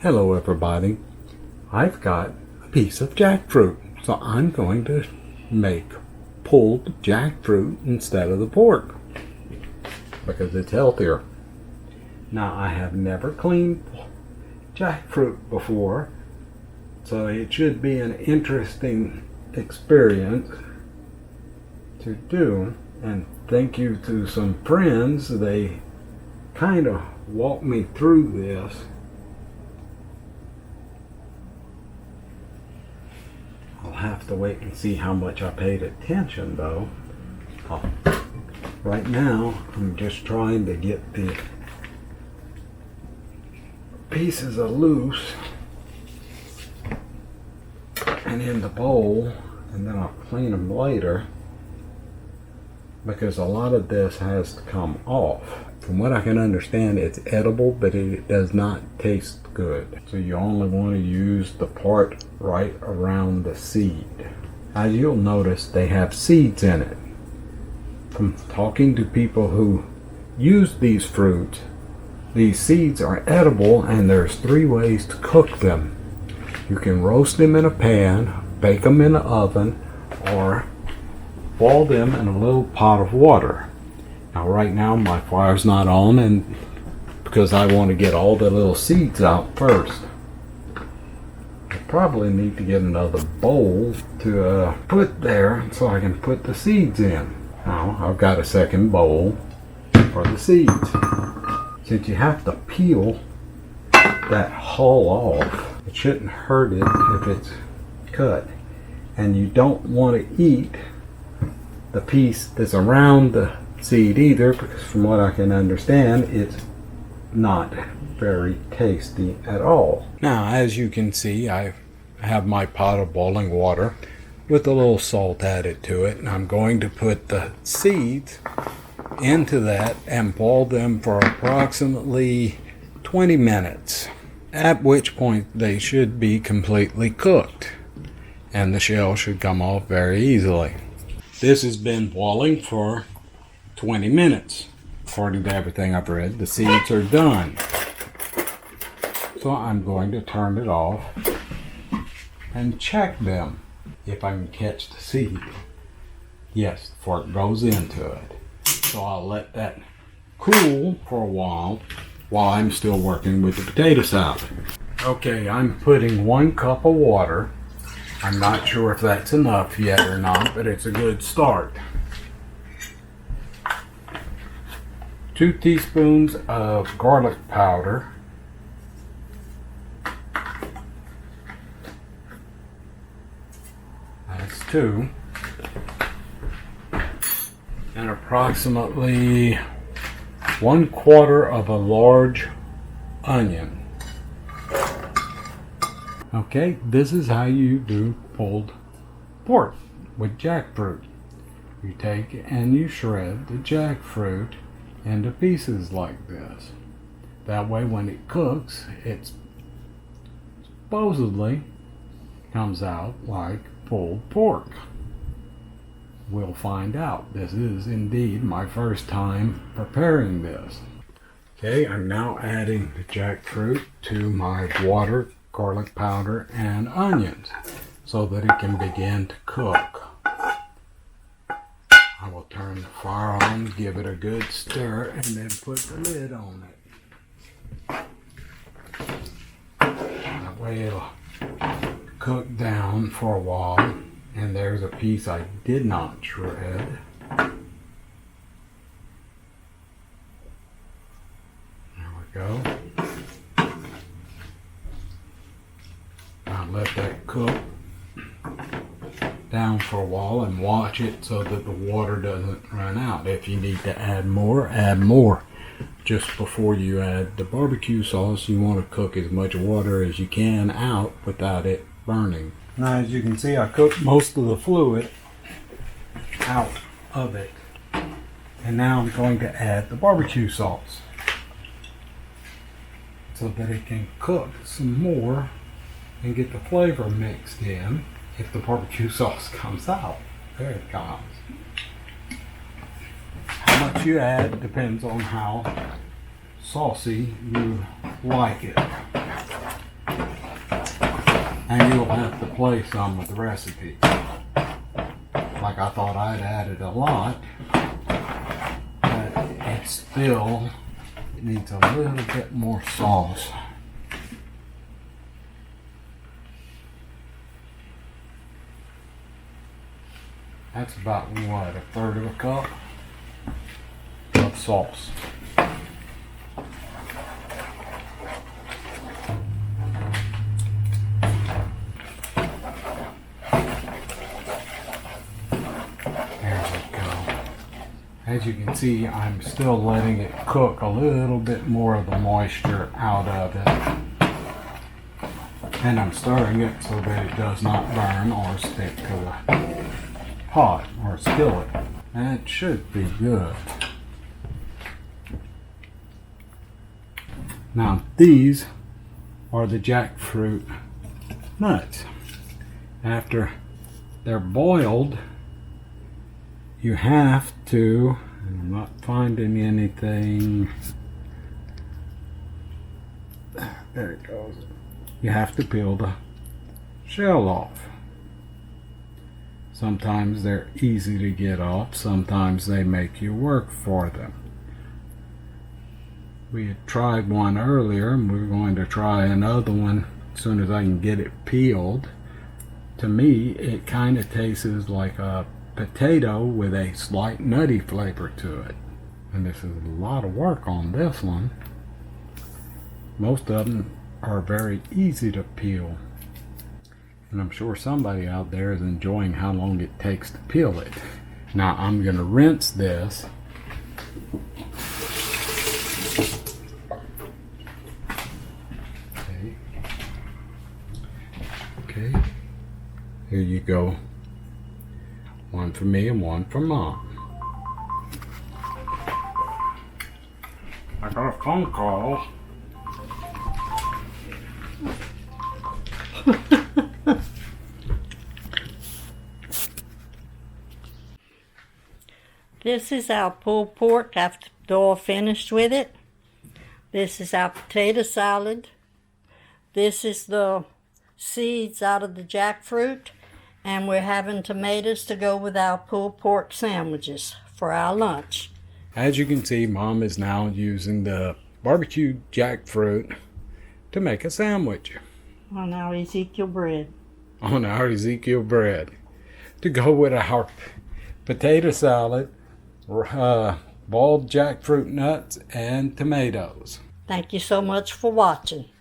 Hello everybody, I've got a piece of jackfruit, so I'm going to make pulled jackfruit instead of the pork because it's healthier. Now I have never cleaned jackfruit before, so it should be an interesting experience to do, and thank you to some friends. They kind of walked me through this. I'll have to wait and see how much I paid attention though. Right now I'm just trying to get the pieces of loose and in the bowl, and then I'll clean them later because a lot of this has to come off. From what I can understand, it's edible, but it does not taste good. So you only want to use the part right around the seed. As you'll notice, they have seeds in it. From talking to people who use these fruits, these seeds are edible, and there's 3 ways to cook them. You can roast them in a pan, bake them in the oven, or boil them in a little pot of water. Now right now my fire's not on, and because I want to get all the little seeds out first. I probably need to get another bowl to put there so I can put the seeds in. Now I've got a second bowl for the seeds. Since you have to peel that hull off, it shouldn't hurt it if it's cut. And you don't want to eat the piece that's around the seed either, because from what I can understand, it's not very tasty at all. Now, as you can see, I have my pot of boiling water with a little salt added to it, and I'm going to put the seeds into that and boil them for approximately 20 minutes, at which point they should be completely cooked and the shell should come off very easily. This has been boiling for 20 minutes. According to everything I've read, the seeds are done. So I'm going to turn it off and check them if I can catch the seed. Yes, the fork goes into it. So I'll let that cool for a while I'm still working with the potato salad. Okay, I'm putting 1 cup of water. I'm not sure if that's enough yet or not, but it's a good start. 2 teaspoons of garlic powder. That's 2. And approximately 1/4 of a large onion. Okay, this is how you do pulled pork with jackfruit. You take and you shred the jackfruit into pieces like this. That way when it cooks, it supposedly comes out like pulled pork. We'll find out. This is indeed my first time preparing this. Okay, I'm now adding the jackfruit to my water, garlic powder, and onions so that it can begin to cook. I will turn the fire on, give it a good stir, and then put the lid on it. That way it'll cook down for a while. And there's a piece I did not shred. There we go. Now let that cook down for a while and watch it so that the water doesn't run out. If you need to add more, add more. Just before you add the barbecue sauce, you want to cook as much water as you can out without it burning. Now, as you can see, I cooked most of the fluid out of it. And now I'm going to add the barbecue sauce so that it can cook some more and get the flavor mixed in if the barbecue sauce comes out. There it comes. How much you add depends on how saucy you like it. and you'll have to play some with the recipe. Like I thought I'd added a lot, but it still needs a little bit more sauce. That's about what, a third of a cup of sauce. As you can see, I'm still letting it cook a little bit more of the moisture out of it. And I'm stirring it so that it does not burn or stick to the pot or skillet. And it should be good. Now these are the jackfruit nuts. After they're boiled, you have to, I'm not finding anything, there it goes, you have to peel the shell off. Sometimes they're easy to get off, sometimes they make you work for them. We had tried one earlier and we're going to try another one as soon as I can get it peeled. To me, it kind of tastes like a potato with a slight nutty flavor to it. And this is a lot of work on this one. Most of them are very easy to peel. And I'm sure somebody out there is enjoying how long it takes to peel it. Now I'm going to rinse this. Okay. Here you go. One for me and one for Mom. I got a phone call. This is our pulled pork after Doyle finished with it. This is our potato salad. This is the seeds out of the jackfruit. And we're having tomatoes to go with our pulled pork sandwiches for our lunch. As you can see, Mom is now using the barbecued jackfruit to make a sandwich. On our Ezekiel bread. On our Ezekiel bread. To go with our potato salad, boiled jackfruit nuts, and tomatoes. Thank you so much for watching.